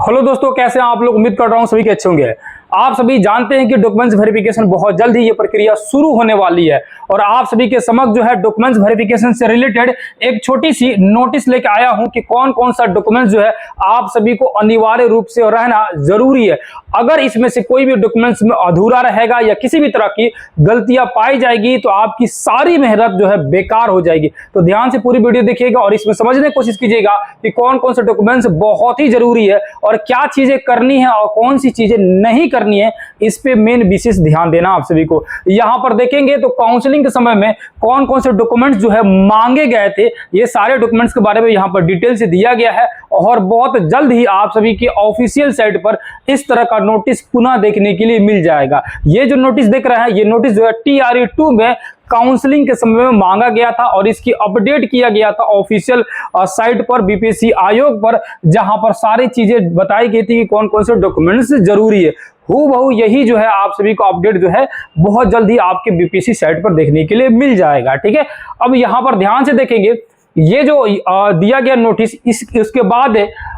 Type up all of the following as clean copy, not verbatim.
Hello दोस्तों, कैसे हैं आप लोग। उम्मीद कर रहा हूं सभी के अच्छे होंगे। आप सभी जानते हैं कि डॉक्यूमेंट्स वेरिफिकेशन बहुत जल्द ही ये प्रक्रिया शुरू होने वाली है और आप सभी के समक्ष जो है डॉक्यूमेंट्स वेरिफिकेशन से रिलेटेड एक छोटी सी नोटिस लेके आया हूं कि कौन कौन सा डॉक्यूमेंट्स जो है आप सभी को अनिवार्य रूप से रहना जरूरी है। अगर इसमें से कोई भी डॉक्यूमेंट्स में अधूरा रहेगा या किसी भी तरह की गलतियां पाई जाएगी तो आपकी सारी मेहनत जो है बेकार हो जाएगी। तो ध्यान से पूरी वीडियो देखिएगा और इसमें समझने की कोशिश कीजिएगा कि कौन कौन से डॉक्यूमेंट्स बहुत ही जरूरी है और क्या चीजें करनी है और कौन सी चीजें नहीं करनी है। इस पे मेन विशेष ध्यान देना आप सभी को। यहां पर देखेंगे तो काउंसलिंग के समय में कौन कौन से डॉक्यूमेंट्स जो है मांगे गए थे, ये सारे डॉक्यूमेंट्स के बारे में यहां पर डिटेल से दिया गया है और बहुत जल्द ही आप सभी के ऑफिशियल साइट पर इस तरह का नोटिस पुनः देखने के लिए मिल जाएगा। ये जो नोटिस देख रहे हैं, ये नोटिस जो है TRE2 में काउंसलिंग के समय में मांगा गया था और इसकी अपडेट किया गया था ऑफिशियल साइट पर BPSC आयोग पर, जहां पर सारी चीजें बताई गई थी कि कौन कौन से डॉक्यूमेंट्स जरूरी है। हूबहू यही जो है आप सभी को अपडेट जो है बहुत जल्दी आपके BPSC साइट पर देखने के लिए मिल जाएगा। ठीक है, अब यहां पर ध्यान से देखेंगे, ये जो दिया गया नोटिस उसके बाद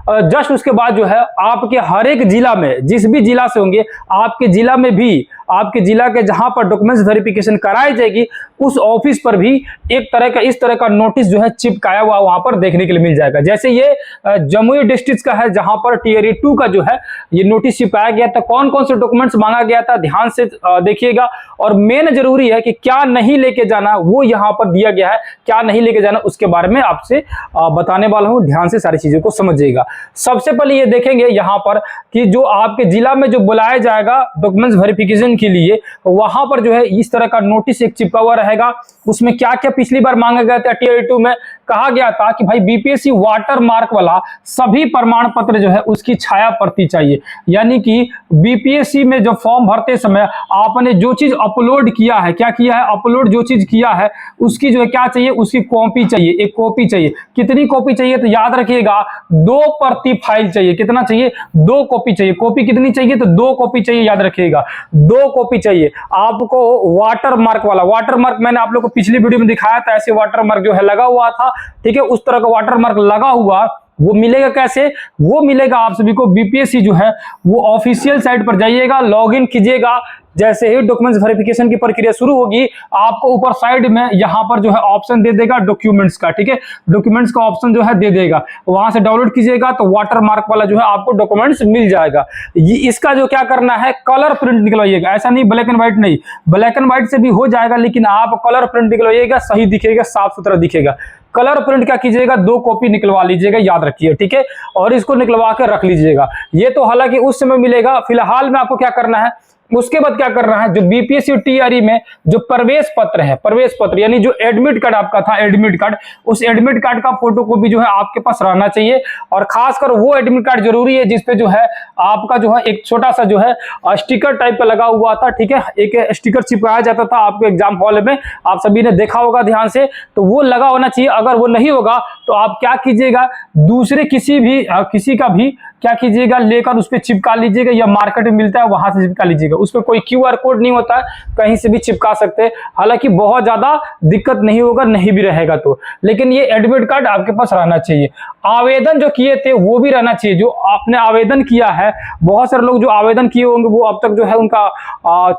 जस्ट उसके बाद जो है आपके हर एक जिला में, जिस भी जिला से होंगे आपके जिला में भी, आपके जिला के जहां पर डॉक्यूमेंट्स वेरिफिकेशन कराई जाएगी उस ऑफिस पर भी एक तरह का इस तरह का नोटिस जो है चिपकाया हुआ वहां पर देखने के लिए मिल जाएगा। जैसे ये जमुई डिस्ट्रिक्ट का है जहां पर TRE2 का जो है ये नोटिस चिपकाया गया था। कौन कौन से डॉक्यूमेंट्स मांगा गया था ध्यान से देखिएगा और मेन जरूरी है कि क्या नहीं लेके जाना वो यहाँ पर दिया गया है। क्या नहीं लेके जाना उसके बारे में आपसे बताने वाला हूँ, ध्यान से सारी चीजों को समझिएगा। सबसे पहले ये देखेंगे यहाँ पर कि जो आपके जिला में जो बुलाया जाएगा डॉक्यूमेंट्स वेरिफिकेशन के लिए, वहां पर जो है इस तरह का नोटिस एक चिपका हुआ रहेगा। उसमें क्या क्या पिछली बार मांगा गया था TRE2 में, कहा गया था कि भाई BPSC वाटर मार्क वाला सभी प्रमाण पत्र जो है उसकी छाया प्रति चाहिए। यानी कि BPSC में जो फॉर्म भरते समय आपने जो चीज अपलोड किया है, क्या किया है, अपलोड जो चीज किया है उसकी जो है क्या चाहिए, उसकी कॉपी चाहिए, एक कॉपी चाहिए। कितनी कॉपी चाहिए तो याद रखिएगा 2 प्रति फाइल चाहिए। कितना चाहिए, 2 कॉपी चाहिए। कॉपी कितनी चाहिए तो 2 कॉपी चाहिए, याद रखिएगा 2 कॉपी चाहिए आपको। वाटर मार्क वाला, वाटर मार्क मैंने आप लोग को पिछली वीडियो में दिखाया था, ऐसे वाटर मार्क जो है लगा हुआ था। ठीक है, उस तरह का वाटर मार्क लगा हुआ वो मिलेगा कैसे, वो मिलेगा आप सभी को BPSC जो है वो ऑफिशियल साइट पर जाइएगा, लॉगिन कीजिएगा। जैसे ही डॉक्यूमेंट्स वेरिफिकेशन की प्रक्रिया शुरू होगी आपको ऊपर साइड में यहाँ पर जो है ऑप्शन दे देगा डॉक्यूमेंट्स का। ठीक है, डॉक्यूमेंट्स का ऑप्शन जो है दे देगा, वहां से डाउनलोड कीजिएगा तो वाटर मार्क वाला जो है आपको डॉक्यूमेंट्स मिल जाएगा। इसका जो क्या करना है, कलर प्रिंट निकलवाइएगा। ऐसा नहीं ब्लैक एंड व्हाइट नहीं, ब्लैक एंड व्हाइट से भी हो जाएगा लेकिन आप कलर प्रिंट निकलवाइएगा, सही दिखेगा, साफ सुथरा दिखेगा। कलर प्रिंट क्या कीजिएगा, 2 कॉपी निकलवा लीजिएगा, याद रखिए। ठीक है, और इसको निकलवा के रख लीजिएगा। ये तो हालांकि उस समय मिलेगा, फिलहाल में आपको क्या करना है, उसके बाद क्या करना है, जो BPSC TRE में जो प्रवेश पत्र है, प्रवेश पत्र यानी जो एडमिट कार्ड आपका था, एडमिट कार्ड, उस एडमिट कार्ड का फोटोकॉपी जो है आपके पास रहना चाहिए। और खासकर वो एडमिट कार्ड जरूरी है जिसपे जो है आपका जो है एक छोटा सा जो है स्टिकर टाइप का लगा हुआ था। ठीक है, एक स्टिकर चिपकाया जाता था आपके एग्जाम हॉल में, आप सभी ने देखा होगा ध्यान से, तो वो लगा होना चाहिए। अगर वो नहीं होगा तो आप क्या कीजिएगा, दूसरे किसी का भी क्या कीजिएगा, लेकर उस पर चिपका लीजिएगा, या मार्केट में मिलता है वहां से चिपका लीजिएगा। उस पर कोई QR कोड नहीं होता है, कहीं से भी चिपका सकते हैं। हालांकि बहुत ज्यादा दिक्कत नहीं होगा, नहीं भी रहेगा तो, लेकिन ये एडमिट कार्ड आपके पास रहना चाहिए। आवेदन जो किए थे वो भी रहना चाहिए, जो आपने आवेदन किया है। बहुत सारे लोग जो आवेदन किए होंगे वो अब तक जो है उनका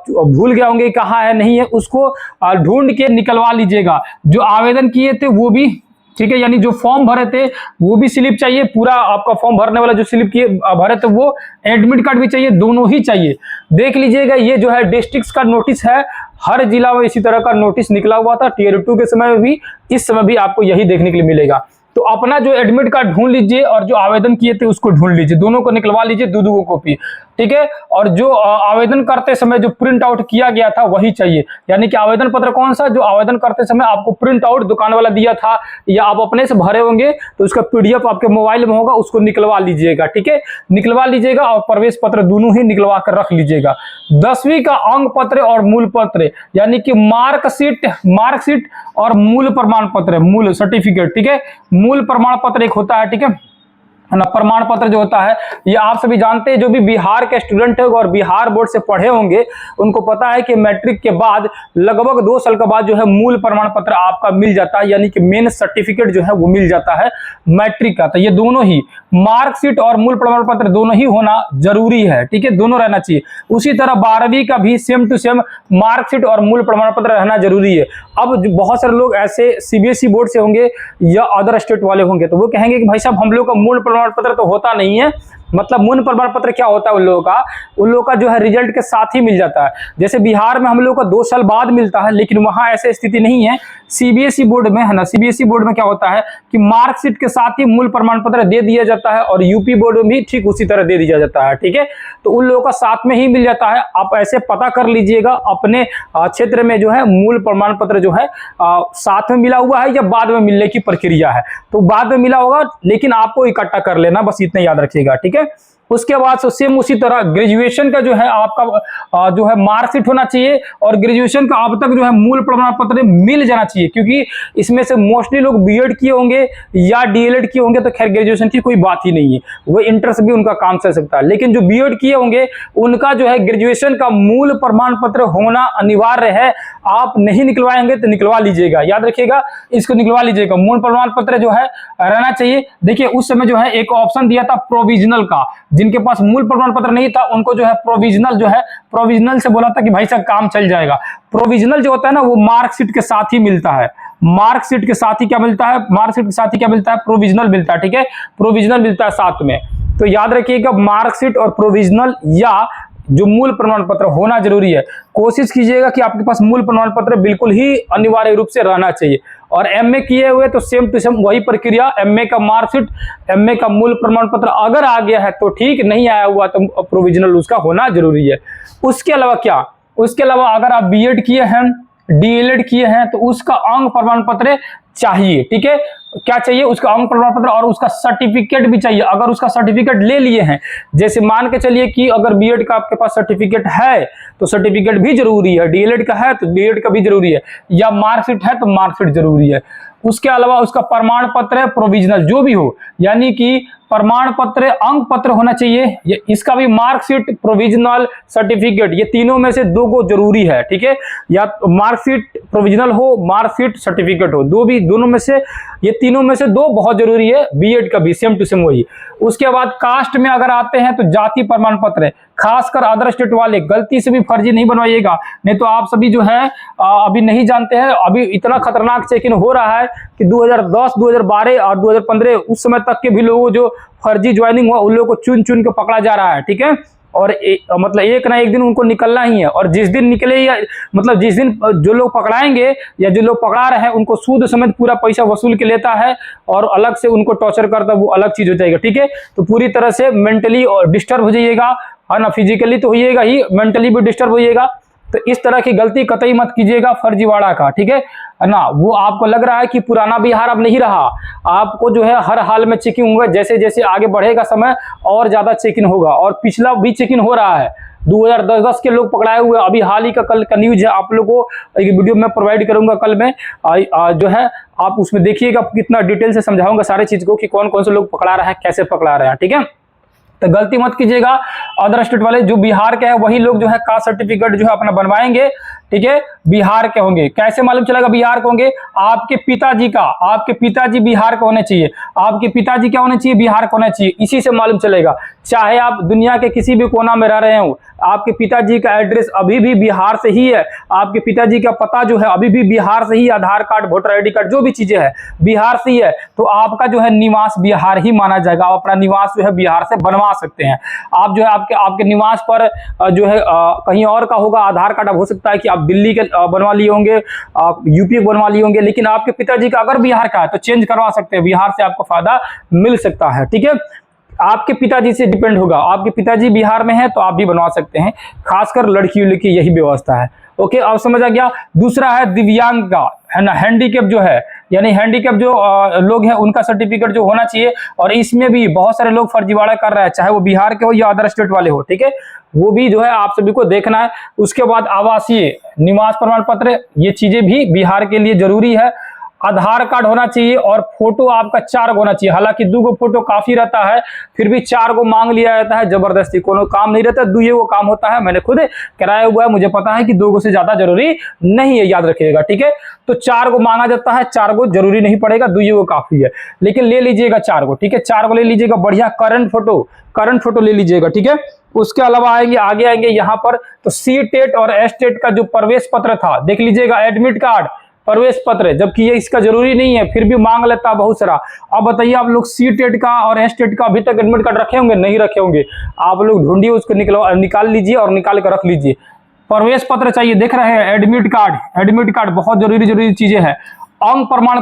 भूल गया होंगे कहाँ है नहीं है, उसको ढूंढ के निकलवा लीजिएगा। जो आवेदन किए थे वो भी, ठीक है, यानी जो फॉर्म भरे थे वो भी स्लिप चाहिए, पूरा आपका फॉर्म भरने वाला जो स्लिप किए भरे थे वो, एडमिट कार्ड भी चाहिए, दोनों ही चाहिए। देख लीजिएगा, ये जो है डिस्ट्रिक्ट का नोटिस है, हर जिला में इसी तरह का नोटिस निकला हुआ था। TRE2 के समय में भी, इस समय भी आपको यही देखने के लिए मिलेगा। तो अपना जो एडमिट कार्ड ढूंढ लीजिए और जो आवेदन किए थे उसको ढूंढ लीजिए, दोनों को निकलवा लीजिए, 2 कॉपी। ठीक है, और जो आवेदन करते समय जो प्रिंट आउट किया गया था वही चाहिए। यानी कि आवेदन पत्र कौन सा, जो आवेदन करते समय आपको प्रिंट आउट दुकान वाला दिया था या आप अपने से भरे होंगे तो उसका PDF आपके मोबाइल में होगा, उसको निकलवा लीजिएगा। ठीक है, निकलवा लीजिएगा और प्रवेश पत्र दोनों ही निकलवा कर रख लीजिएगा। 10वीं का अंक पत्र और मूल पत्र, यानी कि मार्कशीट और मूल प्रमाण पत्र, मूल सर्टिफिकेट। ठीक है, मूल प्रमाण पत्र एक होता है। ठीक है, ना प्रमाण पत्र जो होता है, ये आप सभी जानते हैं, जो भी बिहार के स्टूडेंट है और बिहार बोर्ड से पढ़े होंगे उनको पता है कि मैट्रिक के बाद लगभग 2 साल के बाद जो है मूल प्रमाण पत्र आपका मिल जाता है, यानी कि मेन सर्टिफिकेट जो है वो मिल जाता है मैट्रिक का। तो ये दोनों ही मार्कशीट और मूल प्रमाण पत्र दोनों ही होना जरूरी है, ठीक है, दोनों रहना चाहिए। उसी तरह 12वीं का भी सेम टू सेम मार्कशीट और मूल प्रमाण पत्र रहना जरूरी है। अब बहुत सारे लोग ऐसे सीबीएसई बोर्ड से होंगे या अदर स्टेट वाले होंगे तो वो कहेंगे कि भाई साहब हम लोग का मूल प्रमाण पत्र तो होता नहीं है। मतलब मूल प्रमाण पत्र क्या होता है उन लोगों का जो है रिजल्ट के साथ ही मिल जाता है। जैसे बिहार में हम लोग का 2 साल बाद मिलता है, लेकिन वहां ऐसी स्थिति नहीं है। सीबीएसई बोर्ड में है ना, सीबीएसई बोर्ड में क्या होता है कि मार्कशीट के साथ ही मूल प्रमाण पत्र दे दिया जाता है, और यूपी बोर्ड में भी ठीक उसी तरह दे दिया जाता है, ठीक है। तो उन लोगों का साथ में ही मिल जाता है। आप ऐसे पता कर लीजिएगा अपने क्षेत्र में जो है मूल प्रमाण पत्र जो है साथ में मिला हुआ है या बाद में मिलने की प्रक्रिया है। तो बाद में मिला होगा, लेकिन आपको इकट्ठा कर लेना, बस इतना याद रखिएगा, ठीक है। उसके बाद सेम उसी तरह ग्रेजुएशन का जो है आपका जो है मार्कशीट होना चाहिए, और ग्रेजुएशन का अब तक जो है मूल प्रमाण पत्र मिल जाना चाहिए, क्योंकि इसमें से मोस्टली लोग बीएड किए होंगे या डीएलएड किए होंगे तो खैर ग्रेजुएशन की कोई बात ही नहीं है, वो इंटर से भी उनका काम चल सकता है। लेकिन जो बीएड किए होंगे उनका जो है ग्रेजुएशन का मूल प्रमाण पत्र होना अनिवार्य है। आप नहीं निकलवाएंगे तो निकलवा लीजिएगा, याद रखिएगा, इसको निकलवा लीजिएगा, मूल प्रमाण पत्र जो है रहना चाहिए। देखिए उस समय जो है एक ऑप्शन दिया था प्रोविजनल का, जिनके पास मूल प्रमाण पत्र नहीं था उनको जो है प्रोविजनल से बोला था कि भाई साहब काम चल जाएगा। प्रोविजनल जो होता है ना वो मार्कशीट के साथ ही मिलता है। मार्कशीट के साथ ही क्या मिलता है, मार्कशीट के साथ ही क्या मिलता है, प्रोविजनल मिलता है, ठीक है, प्रोविजनल मिलता है साथ में। तो याद रखिएगा मार्कशीट और प्रोविजनल या जो मूल प्रमाण पत्र होना जरूरी है। कोशिश कीजिएगा कि आपके पास मूल प्रमाण पत्र बिल्कुल ही अनिवार्य रूप से रहना चाहिए। और एमए किए हुए तो सेम टू सेम वही प्रक्रिया, एमए का मार्कशीट, एमए का मूल प्रमाण पत्र अगर आ गया है तो ठीक, नहीं आया हुआ तो प्रोविजनल उसका होना जरूरी है। उसके अलावा क्या, उसके अलावा अगर आप बीएड किए हैं, डीएलएड किए हैं तो उसका अंग प्रमाण पत्र चाहिए, ठीक है। क्या चाहिए, उसका अंग प्रमाण पत्र और उसका सर्टिफिकेट भी चाहिए। अगर उसका सर्टिफिकेट ले लिए हैं, जैसे मान के चलिए कि अगर बीएड का आपके पास सर्टिफिकेट है तो सर्टिफिकेट भी जरूरी है, डीएलएड का है तो डीएलएड का भी जरूरी है, या मार्कशीट है तो मार्कशीट जरूरी है। उसके अलावा उसका प्रमाण पत्र प्रोविजनल जो भी हो, यानी कि प्रमाण पत्र अंक पत्र होना चाहिए, इसका भी मार्कशीट, प्रोविजनल, सर्टिफिकेट, ये तीनों में से 2 को जरूरी है, ठीक है। या मार्कशीट प्रोविजनल हो, मार्कशीट सर्टिफिकेट हो, दोनों में से, ये तीनों में से 2 बहुत जरूरी है। बीएड का भी सेम टू सेम वही। उसके बाद कास्ट में अगर आते हैं तो जाति प्रमाण पत्र, खासकर अदर स्टेट वाले गलती से भी फर्जी नहीं बनवाइएगा, नहीं तो आप सभी जो है अभी नहीं जानते हैं, अभी इतना खतरनाक चेकिंग हो रहा है कि 2010, 2012 और 2015 उस समय तक के भी लोगों जो फर्जी ज्वाइनिंग हुआ उन लोगों को चुन चुन के पकड़ा जा रहा है, ठीक है। और मतलब एक ना एक दिन उनको निकलना ही है, और जिस दिन निकले या मतलब जिस दिन जो लोग पकड़ाएंगे या जो लोग पकड़ा रहे हैं उनको सूद समेत पूरा पैसा वसूल के लेता है और अलग से उनको टॉर्चर करता है, वो अलग चीज हो जाएगा, ठीक है। तो पूरी तरह से मेंटली डिस्टर्ब हो जाइएगा, है ना, फिजिकली तो होइएगा ही, मेंटली भी डिस्टर्ब होइएगा। तो इस तरह की गलती कतई मत कीजिएगा फर्जीवाड़ा का, ठीक है ना। वो आपको लग रहा है कि पुराना बिहार अब नहीं रहा, आपको जो है हर हाल में चेकिंग होगा, जैसे जैसे आगे बढ़ेगा समय और ज्यादा चेकिंग होगा, और पिछला भी चेकिंग हो रहा है। 2010 के लोग पकड़ाए हुए, अभी हाल ही का कल का न्यूज है, आप लोगों को एक वीडियो में प्रोवाइड करूंगा कल में, जो है आप उसमें देखिएगा, कितना डिटेल से समझाऊंगा सारे चीज को कि कौन कौन से लोग पकड़ा रहे हैं, कैसे पकड़ा रहे हैं, ठीक है। तो गलती मत कीजिएगा, अदर स्टेट वाले जो बिहार के हैं वही लोग जो है कास्ट सर्टिफिकेट जो है अपना बनवाएंगे, ठीक है, बिहार के होंगे। कैसे मालूम चलेगा बिहार के होंगे, आपके पिताजी बिहार के होने चाहिए, आपके पिताजी क्या होने चाहिए, बिहार के होने चाहिए, इसी से मालूम चलेगा। चाहे आप दुनिया के किसी भी कोना में रह रहे हो, आपके पिताजी का एड्रेस अभी भी बिहार से ही है, आपके पिताजी का पता जो है अभी भी बिहार से ही, आधार कार्ड, वोटर आईडी कार्ड, जो भी चीजें है बिहार से ही है, तो आपका जो है निवास बिहार ही माना जाएगा। आप अपना निवास जो है बिहार से बनवा सकते हैं। आप जो है आपके निवास पर जो है कहीं और का होगा आधार कार्ड, अब हो सकता है कि आप दिल्ली के बनवा लिए होंगे, यूपी बनवा लिए होंगे, लेकिन आपके पिताजी का अगर बिहार का है तो चेंज करवा सकते हैं, बिहार से आपको फायदा मिल सकता है, ठीक है। आपके पिताजी से डिपेंड होगा, आपके पिताजी बिहार में है तो आप भी बनवा सकते हैं, खासकर लड़कियों की यही व्यवस्था है। ओके, अब समझ आ गया। दूसरा है दिव्यांग का, है ना, हैंडीकैप जो है, यानी हैंडीकैप जो लोग हैं उनका सर्टिफिकेट जो होना चाहिए, और इसमें भी बहुत सारे लोग फर्जीवाड़ा कर रहे हैं, चाहे वो बिहार के हो या अदर स्टेट वाले हो, ठीक है, वो भी जो है आप सभी को देखना है। उसके बाद आवासीय निवास प्रमाण पत्र, ये चीजें भी बिहार के लिए जरूरी है। आधार कार्ड होना चाहिए और फोटो आपका 4 होना चाहिए। हालांकि 2 फोटो काफी रहता है, फिर भी 4 मांग लिया जाता है, जबरदस्ती कोनो काम नहीं रहता, 2 काम होता है। मैंने खुद कराया हुआ है, मुझे पता है कि 2 से ज्यादा जरूरी नहीं है, याद रखिएगा, ठीक है। तो 4 मांगा जाता है, 4 जरूरी नहीं पड़ेगा, 2 काफी है, लेकिन ले लीजिएगा 4 ठीक है। 4 ले लीजिएगा, बढ़िया करंट फोटो ले लीजिएगा, ठीक है। उसके अलावा आगे आएंगे यहाँ पर, तो सी टेट और एस टेट का जो प्रवेश पत्र था देख लीजिएगा, एडमिट कार्ड, प्रवेश पत्र, जबकि ये इसका जरूरी नहीं है, फिर भी मांग लेता है बहुत सारा। अब बताइए आप लोग सी टेट का और एस टेट का अभी तक एडमिट कार्ड रखे होंगे? नहीं रखे होंगे। आप लोग ढूंढिए, उसको निकाल लीजिए और निकाल कर रख लीजिए। प्रवेश पत्र चाहिए, देख रहे हैं, एडमिट कार्ड बहुत जरूरी चीजें हैं। अंग प्रमाण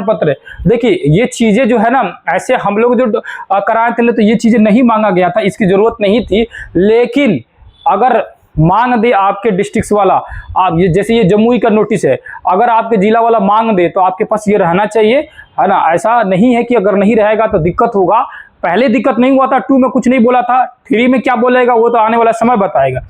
पत्र, देखिए ये चीजें जो है ना, ऐसे हम लोग जो कराए थे तो ये चीजें नहीं मांगा गया था, इसकी जरूरत नहीं थी। लेकिन अगर मांग दे आपके डिस्ट्रिक्ट वाला, आप ये जैसे ये जमुई का नोटिस है, अगर आपके जिला वाला मांग दे तो आपके पास ये रहना चाहिए, है ना। ऐसा नहीं है कि अगर नहीं रहेगा तो दिक्कत होगा। पहले दिक्कत नहीं हुआ था, 2 में कुछ नहीं बोला था, 3 में क्या बोलेगा वो तो आने वाला समय बताएगा।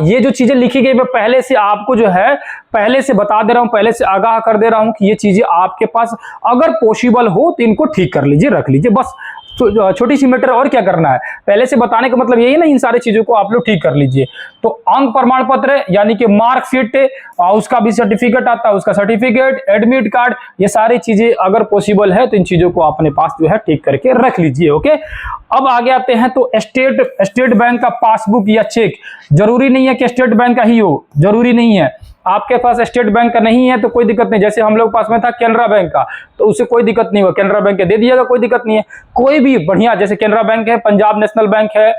ये जो चीजें लिखी गई मैं पहले से आपको जो है पहले से बता दे रहा हूं, पहले से आगाह कर दे रहा हूं कि ये चीजें आपके पास अगर पॉसिबल हो तो इनको ठीक कर लीजिए, रख लीजिए, बस छोटी सी मैटर। और क्या करना है, पहले से बताने का मतलब यही ना, इन सारी चीजों को आप लोग ठीक कर लीजिए। तो अंक प्रमाण पत्र यानी कि मार्कशीट, उसका भी सर्टिफिकेट आता है, उसका सर्टिफिकेट, एडमिट कार्ड, ये सारी चीजें अगर पॉसिबल है तो इन चीजों को अपने पास जो है ठीक करके रख लीजिए, ओके। अब आगे आते हैं तो स्टेट बैंक का पासबुक या चेक, जरूरी नहीं है कि स्टेट बैंक का ही हो, जरूरी नहीं है। आपके पास स्टेट बैंक का नहीं है तो कोई दिक्कत नहीं, जैसे हम लोग पास में था केनरा बैंक का, तो उससे कोई दिक्कत नहीं हुआ, केनरा बैंक के दे दिएगा, कोई दिक्कत नहीं है। कोई भी बढ़िया, जैसे केनरा बैंक है, पंजाब नेशनल बैंक है,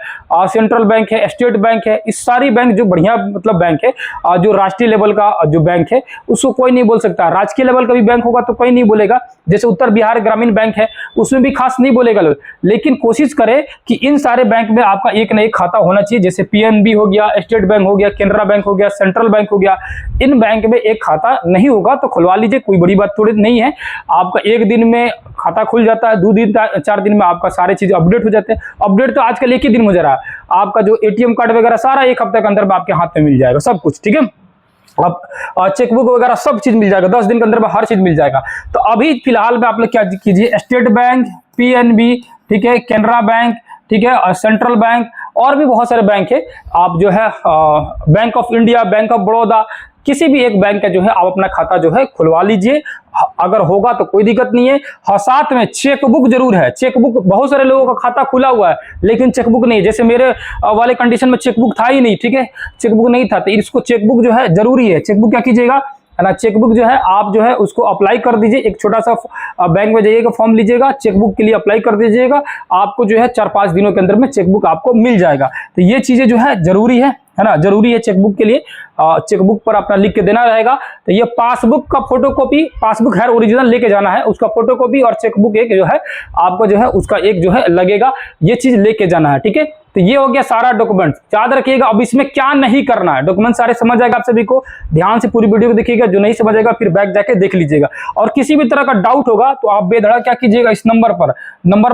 सेंट्रल बैंक है, स्टेट बैंक है, इस सारी बैंक जो बढ़िया मतलब बैंक है, जो राष्ट्रीय लेवल का जो बैंक है उसको कोई नहीं बोल सकता। राजकीय लेवल का भी बैंक होगा तो कोई नहीं बोलेगा, जैसे उत्तर बिहार ग्रामीण बैंक है उसमें भी खास नहीं बोलेगा लोग। लेकिन कोशिश करें कि इन सारे बैंक में आपका एक ना एक खाता होना चाहिए, जैसे पीएनबी हो गया, स्टेट बैंक हो गया, केनरा बैंक हो गया, सेंट्रल बैंक हो गया। इन बैंक में एक खाता नहीं होगा तो खुलवा लीजिए, कोई बड़ी बात थोड़ी नहीं है। आपका 1 दिन में खाता खुल जाता है, 2 दिन 4 दिन में आपका सारे चीज अपडेट हो जाते हैं। अपडेट तो आजकल 1 ही दिन में हो जा रहा है, आपका जो एटीएम कार्ड वगैरह सारा 1 हफ्ते के अंदर में आपके हाथ में मिल जाएगा सब कुछ, ठीक है। अब चेकबुक वगैरह सब चीज मिल जाएगा, 10 दिन के अंदर में हर चीज मिल जाएगा। तो अभी फिलहाल में आप लोग क्या कीजिए, स्टेट बैंक, पीएनबी, ठीक है, केनरा बैंक, ठीक है, और सेंट्रल बैंक, और भी बहुत सारे बैंक है। आप जो है bank of India, bank of Baroda, किसी भी एक बैंक का जो है आप अपना खाता जो है खुलवा लीजिए, अगर होगा तो कोई दिक्कत नहीं है। हाँ, साथ में चेकबुक जरूर है। चेकबुक बहुत सारे लोगों का खाता खुला हुआ है लेकिन चेकबुक नहीं, जैसे मेरे वाले कंडीशन में चेकबुक था ही नहीं, ठीक है, चेकबुक नहीं था, तो इसको चेकबुक जो है जरूरी है। चेकबुक क्या कीजिएगा, है ना, चेकबुक जो है आप जो है उसको अप्लाई कर दीजिए, एक छोटा सा बैंक में जाइएगा, फॉर्म लीजिएगा, चेकबुक के लिए अप्लाई कर दीजिएगा, आपको जो है 4-5 दिनों के अंदर में चेकबुक आपको मिल जाएगा। तो ये चीजें जो है जरूरी है ना, जरूरी है चेकबुक के लिए। चेकबुक पर अपना लिख के देना रहेगा। तो ये पासबुक का फोटोकॉपी, पासबुक है ओरिजिनल लेके जाना है, उसका फोटोकॉपी और चेकबुक एक जो है आपको जो है उसका एक जो है लगेगा, ये चीज लेके जाना है, ठीक है। तो ये हो गया सारा डॉक्यूमेंट, याद रखिएगा। अब इसमें क्या नहीं करना है, डॉक्यूमेंट सारे समझ आएगा आप सभी को, ध्यान से पूरी वीडियो को देखिएगा, जो नहीं समझ आएगा फिर बैक जाके देख लीजिएगा। और किसी भी तरह का डाउट होगा तो आप बेधड़क क्या कीजिएगा, इस नंबर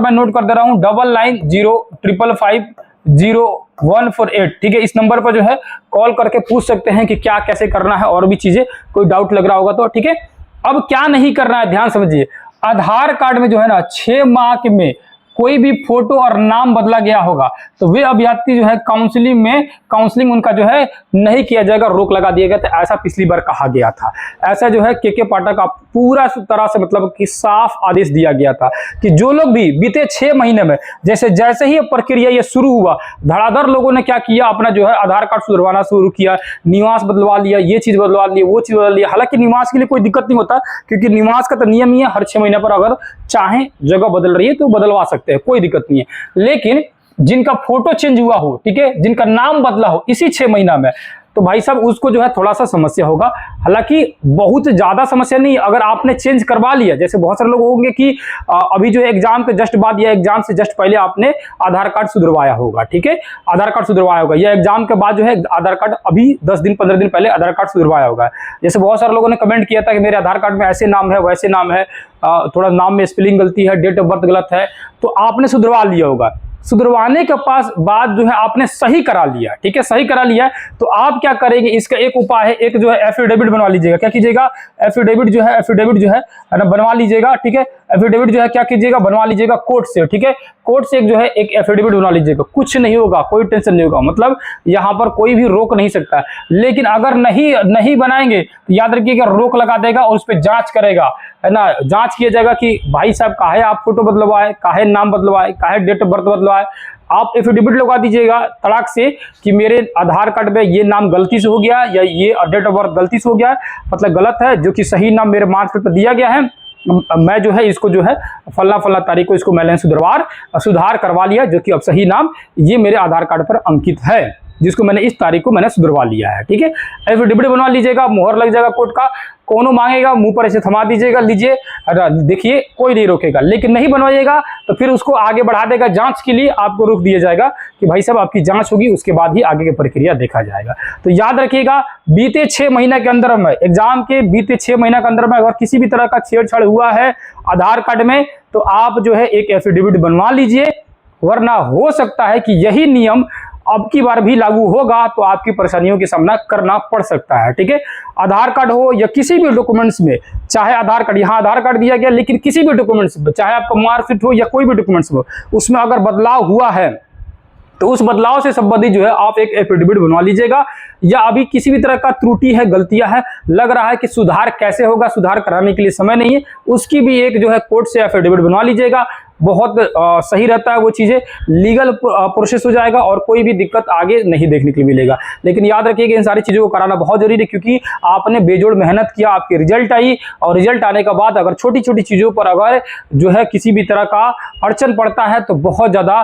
मैं नोट कर दे रहा हूँ, 9905550148, ठीक है। इस नंबर पर जो है कॉल करके पूछ सकते हैं कि क्या कैसे करना है, और भी चीजें कोई डाउट लग रहा होगा तो, ठीक है। अब क्या नहीं करना है, ध्यान समझिए। आधार कार्ड में जो है ना 6 माह में कोई भी फोटो और नाम बदला गया होगा तो वे अभ्यर्थी जो है काउंसलिंग उनका जो है नहीं किया जाएगा, रोक लगा दिया गया। तो ऐसा पिछली बार कहा गया था, ऐसा जो है के पाठक का पूरा तरह से मतलब कि साफ आदेश दिया गया था कि जो लोग भी बीते 6 महीने में जैसे ही प्रक्रिया ये शुरू हुआ, धड़ाधड़ लोगों ने क्या किया, अपना जो है आधार कार्ड सुधरवाना शुरू किया, निवास बदलवा लिया, ये चीज बदलवा लिया, वो चीज बदल लिया। हालांकि निवास के लिए कोई दिक्कत नहीं होता, क्योंकि निवास का तो नियम ही है, हर 6 महीने पर अगर चाहे जगह बदल रही है तो बदलवा सकते हैं, कोई दिक्कत नहीं है। लेकिन जिनका फोटो चेंज हुआ हो, ठीक है, जिनका नाम बदला हो इसी 6 महीना में, तो भाई साहब उसको जो है थोड़ा सा समस्या होगा। हालांकि बहुत ज्यादा समस्या नहीं, अगर आपने चेंज करवा लिया, जैसे बहुत सारे लोग होंगे कि अभी जो है एग्जाम के जस्ट बाद या एग्जाम से जस्ट पहले आपने आधार कार्ड सुधरवाया होगा, ठीक है, आधार कार्ड सुधरवाया होगा, या एग्जाम के बाद जो है आधार कार्ड अभी 10 दिन 15 दिन पहले आधार कार्ड सुधरवाया होगा। जैसे बहुत सारे लोगों ने कमेंट किया था कि मेरे आधार कार्ड में ऐसे नाम है, वैसे नाम है, थोड़ा नाम में स्पेलिंग गलती है, डेट ऑफ बर्थ गलत है, तो आपने सुधरवा लिया होगा। सुधरवाने के बाद जो है आपने सही करा लिया, ठीक है, सही करा लिया, तो आप क्या करेंगे, इसका एक उपाय है, एक जो है एफिडेविट बनवा लीजिएगा। क्या कीजिएगा, एफिडेविट जो है ना बनवा लीजिएगा, ठीक है। एफिडेविट जो है क्या कीजिएगा, बनवा लीजिएगा कोर्ट से, ठीक है। कोर्ट से एक जो है एक एफिडेविट बनवा लीजिएगा, कुछ नहीं होगा, कोई टेंशन नहीं होगा, मतलब यहाँ पर कोई भी रोक नहीं सकता। लेकिन अगर नहीं बनाएंगे तो याद रखिएगा रोक लगा देगा और उस पर जांच करेगा, है ना। जांच किया जाएगा कि भाई साहब काहे आप फोटो बदलवाए, काहे नाम बदलवाए, काहे डेट ऑफ बर्थ बदलवाए। आप एफिडेविट लगा दीजिएगा तड़ाक से कि मेरे आधार कार्ड में ये नाम गलती से हो गया या ये डेट ऑफ बर्थ गलती से हो गया, मतलब गलत है, जो कि सही नाम मेरे मार्कशीट पर दिया गया है, मैं जो है इसको जो है फला तारीख को इसको मैंने सुधार करवा लिया, जो कि अब सही नाम ये मेरे आधार कार्ड पर अंकित है, जिसको मैंने इस तारीख को मैंने सुधरवा लिया है, ठीक है। एफिडेविट बनवा लीजिएगा, मोहर लग जाएगा कोर्ट का, कोनो मांगेगा मुंह पर ऐसे थमा दीजिएगा, लीजिए, देखिए कोई नहीं रोकेगा। लेकिन नहीं बनवाइएगा तो फिर उसको आगे बढ़ा देगा, जांच के लिए आपको रोक दिया जाएगा कि भाई साहब आपकी जांच होगी, उसके बाद ही आगे की प्रक्रिया देखा जाएगा। तो याद रखिएगा, बीते 6 महीने के अंदर में, एग्जाम के बीते 6 महीने के अंदर में अगर किसी भी तरह का छेड़छाड़ हुआ है आधार कार्ड में, तो आप जो है एक एफिडेविट बनवा लीजिए, वरना हो सकता है कि यही नियम अब की बार भी लागू होगा तो आपकी परेशानियों की सामना करना पड़ सकता है, ठीक है। आधार कार्ड हो या किसी भी डॉक्यूमेंट्स में, चाहे आधार कार्ड, यहाँ आधार कार्ड दिया गया, लेकिन किसी भी डॉक्यूमेंट्स में, चाहे आपका मार्कशीट हो या कोई भी डॉक्यूमेंट्स हो, उसमें अगर बदलाव हुआ है तो उस बदलाव से संबंधित जो है आप एक एफिडेविट बनवा लीजिएगा। या अभी किसी भी तरह का त्रुटि है, गलतियां है, लग रहा है कि सुधार कैसे होगा, सुधार कराने के लिए समय नहीं है, उसकी भी एक जो है कोर्ट से एफिडेविट बनवा लीजिएगा। बहुत सही रहता है, वो चीजें लीगल प्रोसेस हो जाएगा और कोई भी दिक्कत आगे नहीं देखने के लिए मिलेगा। लेकिन याद रखिएगा इन सारी चीजों को कराना बहुत जरूरी है, क्योंकि आपने बेजोड़ मेहनत किया, आपकी रिजल्ट आई, और रिजल्ट आने के बाद अगर छोटी छोटी चीजों पर अगर जो है किसी भी तरह का अड़चन पड़ता है तो बहुत ज्यादा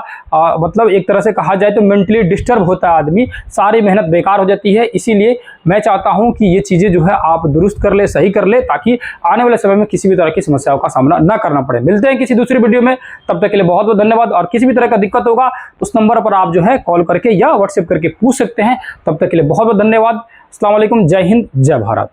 मतलब एक तरह से कहा जाए तो मेंटली डिस्टर्ब होता है आदमी, सारी मेहनत बेकार हो जाती है। इसीलिए मैं चाहता हूं कि ये चीजें जो है आप दुरुस्त कर ले, सही कर ले, ताकि आने वाले समय में किसी भी तरह की समस्याओं का सामना न करना पड़े। मिलते हैं किसी दूसरी वीडियो में, तब तक के लिए बहुत बहुत धन्यवाद। और किसी भी तरह का दिक्कत होगा तो उस नंबर पर आप जो है कॉल करके या व्हाट्सएप करके पूछ सकते हैं। तब तक के लिए बहुत बहुत धन्यवाद। अस्सलाम वालेकुम, जय हिंद, जय भारत।